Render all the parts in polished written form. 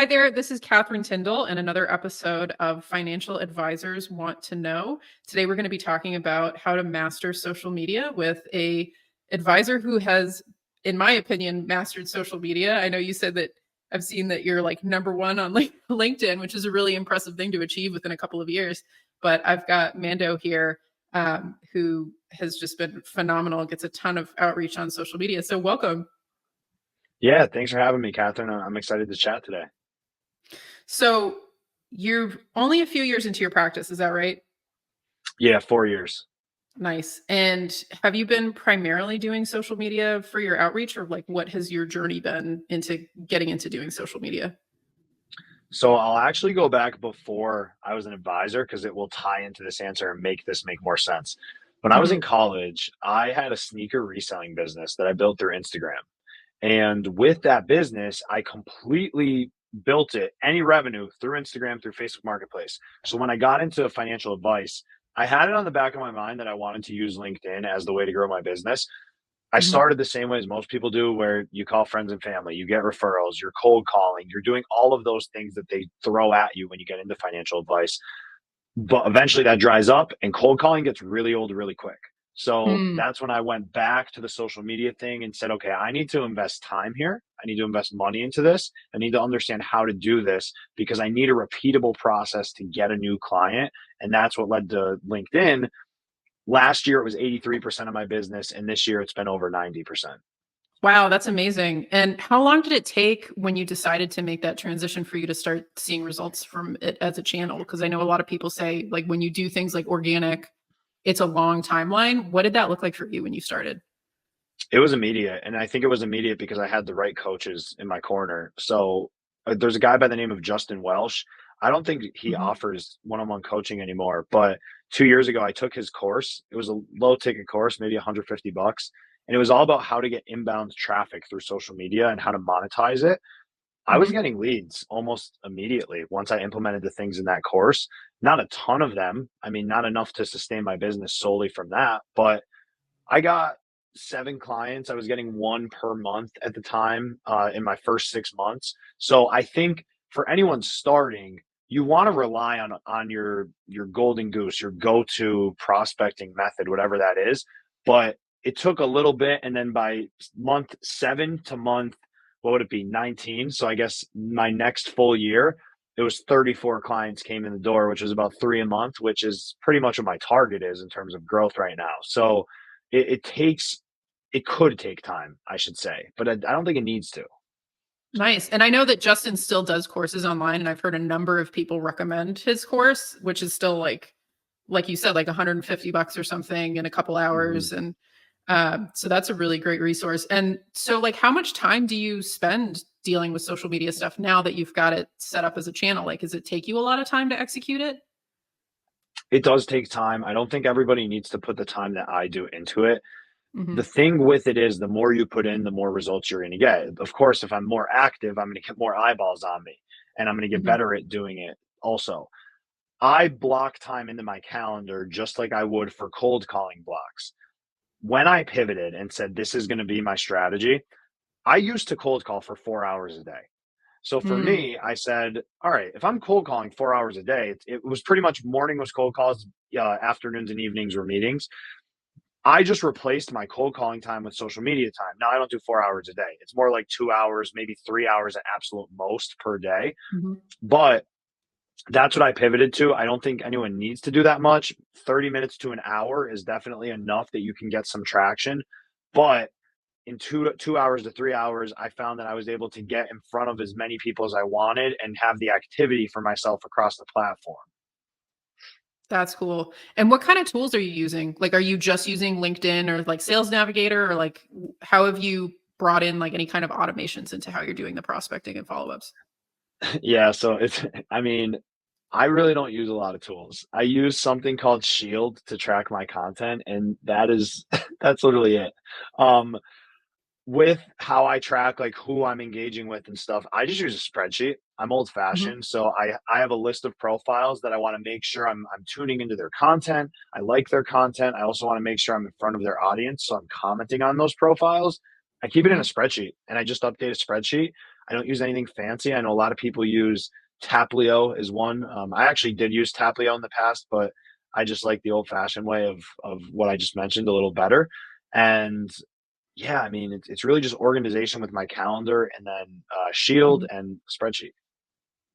Hi there, this is Catherine Tyndall and another episode of Financial Advisors Want to Know. Today we're going to be talking about how to master social media with a advisor who has, in my opinion, mastered social media. I know you said that I've seen that you're like #1 on LinkedIn, which is a really impressive thing to achieve within a couple of years. But I've got Mando here, who has just been phenomenal, gets a ton of outreach on social media. So welcome. Yeah, thanks for having me, Catherine. I'm excited to chat today. So you're only a few years into your practice, is that right? Yeah, 4 years. Nice. And have you been primarily doing social media for your outreach, or like what has your journey been into getting into doing social media? So I'll actually go back before I was an advisor because it will tie into this answer and make this make more sense. When I was in Mhm. college, I had a sneaker reselling business that I built through Instagram. And with that business, I completely built it, any revenue through Instagram, through Facebook Marketplace. So when I got into financial advice, I had it on the back of my mind that I wanted to use LinkedIn as the way to grow my business. I Mhm. started the same way as most people do, where you call friends and family, you get referrals, you're cold calling, you're doing all of those things that they throw at you when you get into financial advice. But eventually that dries up and cold calling gets really old really quick. So Mm. that's when I went back to the social media thing and said, okay, I need to invest time here. I need to invest money into this. I need to understand how to do this because I need a repeatable process to get a new client. And that's what led to LinkedIn. Last year, it was 83% of my business. And this year, it's been over 90%. Wow, that's amazing. And how long did it take when you decided to make that transition for you to start seeing results from it as a channel? Because I know a lot of people say, like, when you do things like organic, it's a long timeline. What did that look like for you when you started? It was immediate, and I think it was immediate because I had the right coaches in my corner. So, there's a guy by the name of Justin Welsh. I don't think he Mhm. offers one-on-one coaching anymore, but 2 years ago, I took his course. It was a low-ticket course, maybe $150, and it was all about how to get inbound traffic through social media and how to monetize it. I was Mhm. getting leads almost immediately once I implemented the things in that course. Not a ton of them. I mean, not enough to sustain my business solely from that, but I got 7 clients. I was getting 1 per month at the time, in my first 6 months. So I think for anyone starting, you wanna rely on your golden goose, your go-to prospecting method, whatever that is. But it took a little bit, and then by month 7 to month, what would it be, 19? So I guess my next full year, it was 34 clients came in the door, which is about 3 a month, which is pretty much what my target is in terms of growth right now. So it could take time, I should say, but I don't think it needs to. Nice. And I know that Justin still does courses online, and I've heard a number of people recommend his course, which is still like you said, like $150 or something in a couple Mhm. hours. And so that's a really great resource. And so, like, how much time do you spend dealing with social media stuff now that you've got it set up as a channel? Like, does it take you a lot of time to execute it? It does take time. I don't think everybody needs to put the time that I do into it. The Hmm. thing with it is the more you put in, the more results you're gonna get. Of course, if I'm more active, I'm gonna get more eyeballs on me, and I'm gonna get Hmm. better at doing it also. I block time into my calendar just like I would for cold calling blocks. When I pivoted and said, "This is gonna be my strategy," I used to cold call for 4 hours a day. So for Mm. me, I said, all right, if I'm cold calling 4 hours a day, it was pretty much morning was cold calls, afternoons and evenings were meetings. I just replaced my cold calling time with social media time. Now I don't do 4 hours a day. It's more like 2 hours, maybe 3 hours at absolute most per day. Hmm. But that's what I pivoted to. I don't think anyone needs to do that much. 30 minutes to an hour is definitely enough that you can get some traction. But in 2 hours to 3 hours, I found that I was able to get in front of as many people as I wanted and have the activity for myself across the platform. That's cool. And what kind of tools are you using? Like, are you just using LinkedIn or like Sales Navigator, or like how have you brought in like any kind of automations into how you're doing the prospecting and follow-ups? Yeah, so it's I mean, I really don't use a lot of tools. I use something called Shield to track my content, and that is that's literally it. Um, with how I track like who I'm engaging with and stuff, I just use a spreadsheet. I'm old Mhm. fashioned, so I have a list of profiles that I want to make sure I'm tuning into their content. I like their content. I also want to make sure I'm in front of their audience, so I'm commenting on those profiles. I keep it in a Mhm. spreadsheet and I just update a spreadsheet. I don't use anything fancy. I know a lot of people use 𝗕𝗹𝗺 is one. I actually did use 𝗕𝗹𝗺 in the past, but I just like the old-fashioned way of what I just mentioned a little better. And yeah, I mean, it's really just organization with my calendar and then Shield Mhm. and spreadsheet.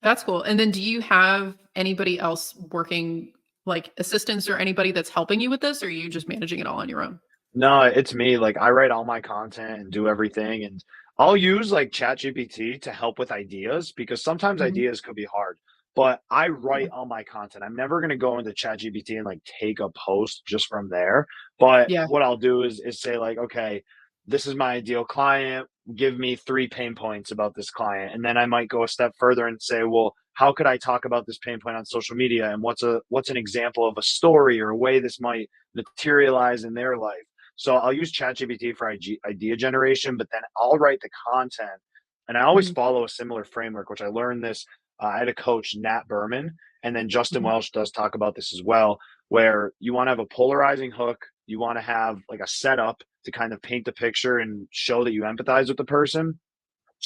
That's cool. And then do you have anybody else working, like assistants or anybody that's helping you with this, or are you just managing it all on your own? No, it's me. Like I write all my content and do everything, and I'll use like ChatGPT to help with ideas because sometimes Mhm. ideas could be hard. But I Yeah. write all my content. I'm never gonna go into ChatGPT and like take a post just from there. But Yeah. what I'll do is say like, okay, this is my ideal client. Give me three pain points about this client, and then I might go a step further and say, well, how could I talk about this pain point on social media, and what's an example of a story or a way this might materialize in their life. So I'll use ChatGPT for idea generation, but then I'll write the content. And I always Mhm. follow a similar framework, which I learned this. I had a coach, Nat Berman, and then Justin Mhm. Welsh does talk about this as well, where you want to have a polarizing hook. You want to have like a setup to kind of paint the picture and show that you empathize with the person.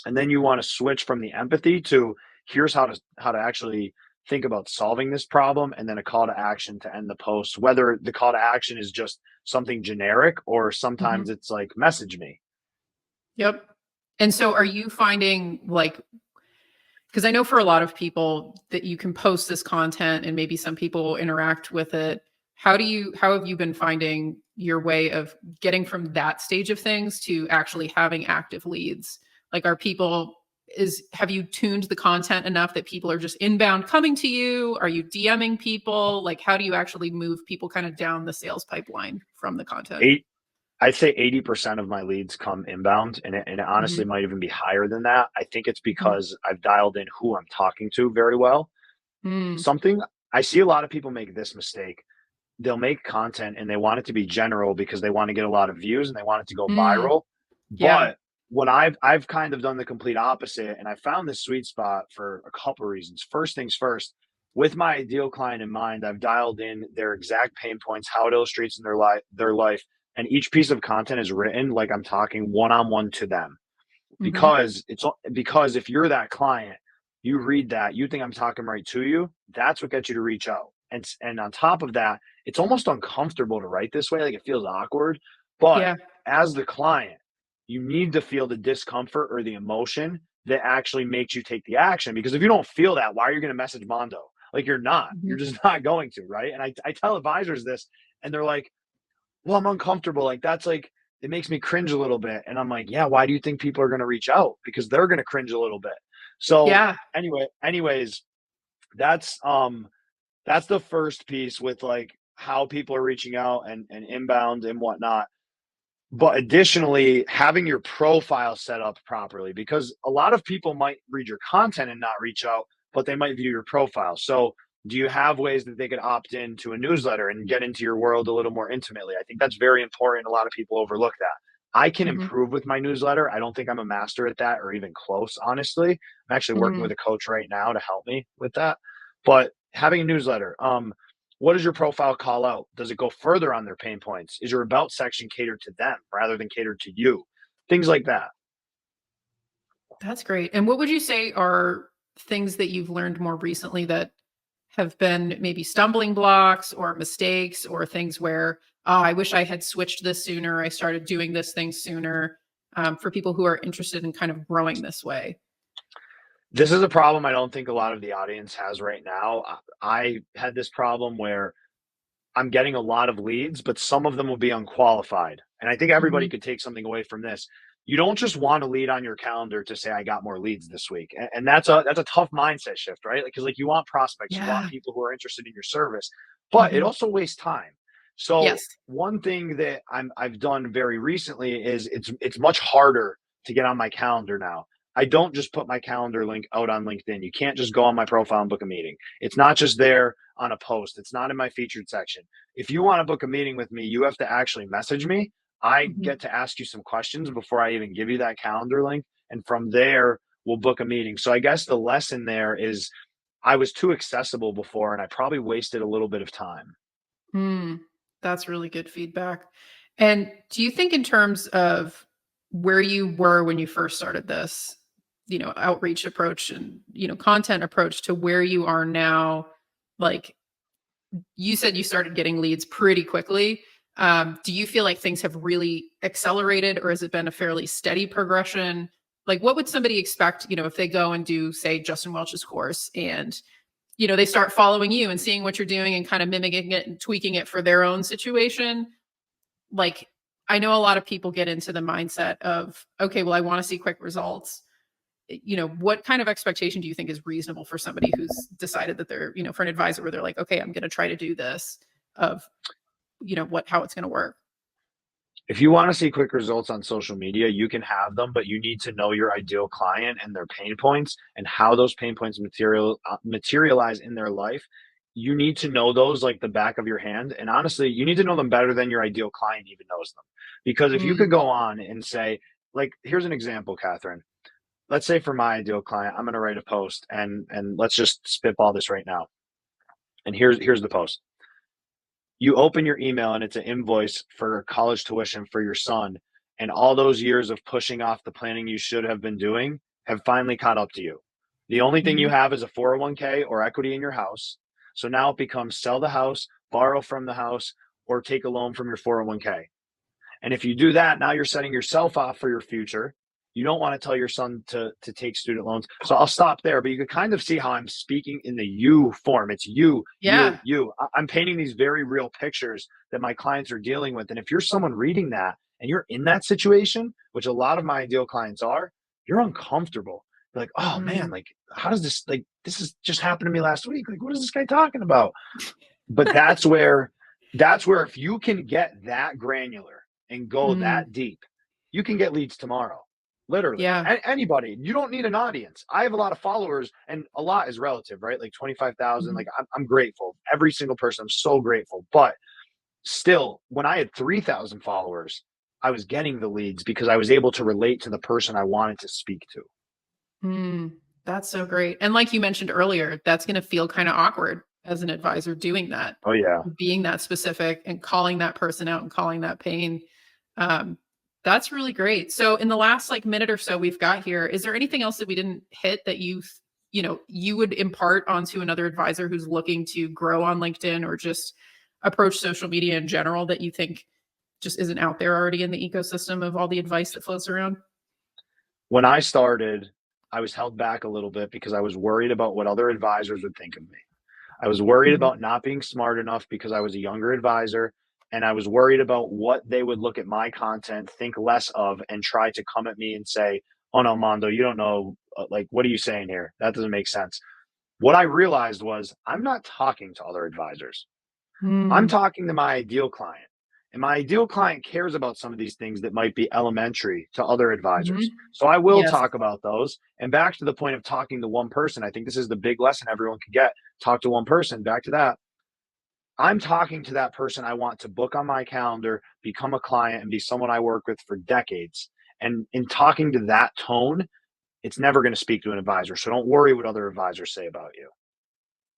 And then you want to switch from the empathy to here's how to actually think about solving this problem, and then a call to action to end the post, whether the call to action is just something generic or sometimes Mhm. it's like message me. Yep. And so are you finding like, because I know for a lot of people that you can post this content and maybe some people interact with it. How have you been finding your way of getting from that stage of things to actually having active leads? Like, have you tuned the content enough that people are just inbound coming to you? Are you DMing people? Like, how do you actually move people kind of down the sales pipeline from the content? Eight, I'd say 80% of my leads come inbound, and it honestly Hmm. might even be higher than that. I think it's Hmm. because I've dialed in who I'm talking to very well. Mm. Something I see a lot of people make this mistake. They'll make content and they want it to be general because they want to get a lot of views and they want it to go Mm. viral. Yeah. But what I've kind of done the complete opposite, and I found this sweet spot for a couple reasons. First things first, with my ideal client in mind, I've dialed in their exact pain points, how it illustrates in their life, and each piece of content is written like I'm talking one on one to them. Hmm. Because if you're that client, you read that, you think I'm talking right to you, that's what gets you to reach out. And on top of that, it's almost uncomfortable to write this way, like it feels awkward. But Yeah. as the client, you need to feel the discomfort or the emotion that actually makes you take the action. Because if you don't feel that, why are you going to message Mando? Like you're not. You're Mhm. just not going to, right? And I tell advisors this, and they're like, well, I'm uncomfortable. Like that's like it makes me cringe a little bit. And I'm like, yeah, why do you think people are going to reach out? Because they're going to cringe a little bit. So Yeah. anyways, that's that's the first piece with like how people are reaching out and inbound and whatnot. But additionally, having your profile set up properly, because a lot of people might read your content and not reach out, but they might view your profile. So, do you have ways that they could opt into a newsletter and get into your world a little more intimately? I think that's very important. A lot of people overlook that. I can Mhm. improve with my newsletter. I don't think I'm a master at that or even close, honestly. I'm actually working Mhm. with a coach right now to help me with that. But having a newsletter, what does your profile call out? Does it go further on their pain points? Is your about section catered to them rather than catered to you? Things like that. That's great. And what would you say are things that you've learned more recently that have been maybe stumbling blocks or mistakes or things where, oh, I wish I had switched this sooner. I started doing this thing sooner, for people who are interested in kind of growing this way? This is a problem I don't think a lot of the audience has right now. I had this problem where I'm getting a lot of leads, but some of them will be unqualified. And I think everybody Mhm. could take something away from this. You don't just want a lead on your calendar to say I got more leads this week. And that's a tough mindset shift, right? Because like you want prospects, you want Yeah. people who are interested in your service, but it Mhm. also wastes time. So Yes. one thing that I've done very recently is it's much harder to get on my calendar now. I don't just put my calendar link out on LinkedIn. You can't just go on my profile and book a meeting. It's not just there on a post. It's not in my featured section. If you want to book a meeting with me, you have to actually message me. I Mhm. get to ask you some questions before I even give you that calendar link. And from there, we'll book a meeting. So I guess the lesson there is I was too accessible before and I probably wasted a little bit of time. Mm, that's really good feedback. And do you think in terms of where you were when you first started this, outreach approach and, content approach to where you are now? Like you said, you started getting leads pretty quickly. Do you feel like things have really accelerated, or has it been a fairly steady progression? Like, what would somebody expect, if they go and do, say, Justin Welsh's course and, they start following you and seeing what you're doing and kind of mimicking it and tweaking it for their own situation? Like, I know a lot of people get into the mindset of, okay, well, I want to see quick results. What kind of expectation do you think is reasonable for somebody who's decided that they're, for an advisor where they're like, okay, I'm going to try to do this, of, how it's going to work? If you want to see quick results on social media, you can have them, but you need to know your ideal client and their pain points and how those pain points materialize in their life. You need to know those like the back of your hand. And honestly, you need to know them better than your ideal client even knows them. Because if you could go on and say, like, here's an example, Catherine. Let's say for my ideal client, I'm going to write a post and let's just spitball this right now. And here's the post. You open your email and it's an invoice for college tuition for your son. And all those years of pushing off the planning you should have been doing have finally caught up to you. The only thing you have is a 401k or equity in your house. So now it becomes sell the house, borrow from the house, or take a loan from your 401k. And if you do that, now you're setting yourself off for your future. You don't want to tell your son to take student loans. So I'll stop there, but you can kind of see how I'm speaking in the you form. It's you, you. I'm painting these very real pictures that my clients are dealing with. And if you're someone reading that and you're in that situation, which a lot of my ideal clients are, you're uncomfortable. You're like, oh man, like, how does this, like, this has just happened to me last week. Like, what is this guy talking about? But that's where if you can get that granular and go that deep, you can get leads tomorrow. Literally, anybody. You don't need an audience. I have a lot of followers, and a lot is relative, right? Like 25,000. Like I'm grateful. Every single person, I'm so grateful. But still, when I had 3,000 followers, I was getting the leads because I was able to relate to the person I wanted to speak to. That's so great. And like you mentioned earlier, that's going to feel kind of awkward as an advisor doing that. Oh yeah, being that specific and calling that person out and calling that pain. That's really great. So in the last minute or so we've got here, is there anything else that we didn't hit that you would impart onto another advisor who's looking to grow on LinkedIn or just approach social media in general that you think just isn't out there already in the ecosystem of all the advice that floats around? When I started, I was held back a little bit because I was worried about what other advisors would think of me. I was worried about not being smart enough because I was a younger advisor. And I was worried about what they would look at my content, think less of, and try to come at me and say, oh no, Mando, you don't know, like, what are you saying here? That doesn't make sense. What I realized was I'm not talking to other advisors. I'm talking to my ideal client. And my ideal client cares about some of these things that might be elementary to other advisors. So I will talk about those. And back to the point of talking to one person, I think this is the big lesson everyone can get. Talk to one person. Back to that. I'm talking to that person I want to book on my calendar, become a client, and be someone I work with for decades. And in talking to that tone, it's never going to speak to an advisor. So don't worry what other advisors say about you.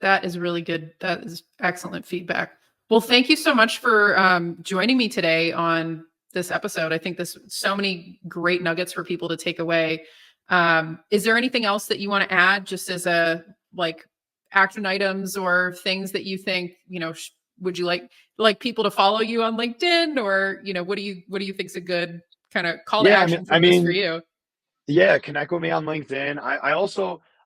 That is really good. That is excellent feedback. Well, thank you so much for joining me today on this episode. I think there's so many great nuggets for people to take away. Is there anything else that you want to add just as a action items or things that you think, would you like people to follow you on LinkedIn, or, what do you think is a good kind of call to action for you? Yeah. Connect with me on LinkedIn.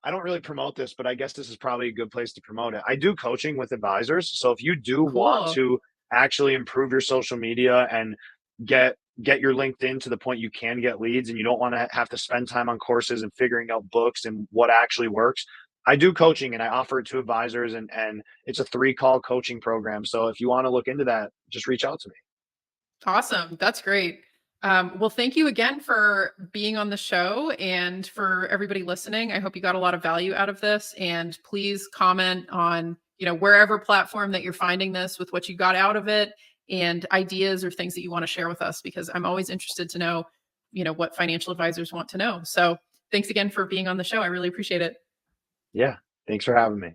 I don't really promote this, but I guess this is probably a good place to promote it. I do coaching with advisors. So if you do want to actually improve your social media and get your LinkedIn to the point you can get leads, and you don't want to have to spend time on courses and figuring out books and what actually works, I do coaching and I offer it to advisors, and it's a 3-call coaching program. So if you want to look into that, just reach out to me. Awesome. That's great. Well, thank you again for being on the show, and for everybody listening. I hope you got a lot of value out of this, and please comment on, wherever platform that you're finding this with what you got out of it, and ideas or things that you want to share with us, because I'm always interested to know, what financial advisors want to know. So thanks again for being on the show. I really appreciate it. Yeah. Thanks for having me.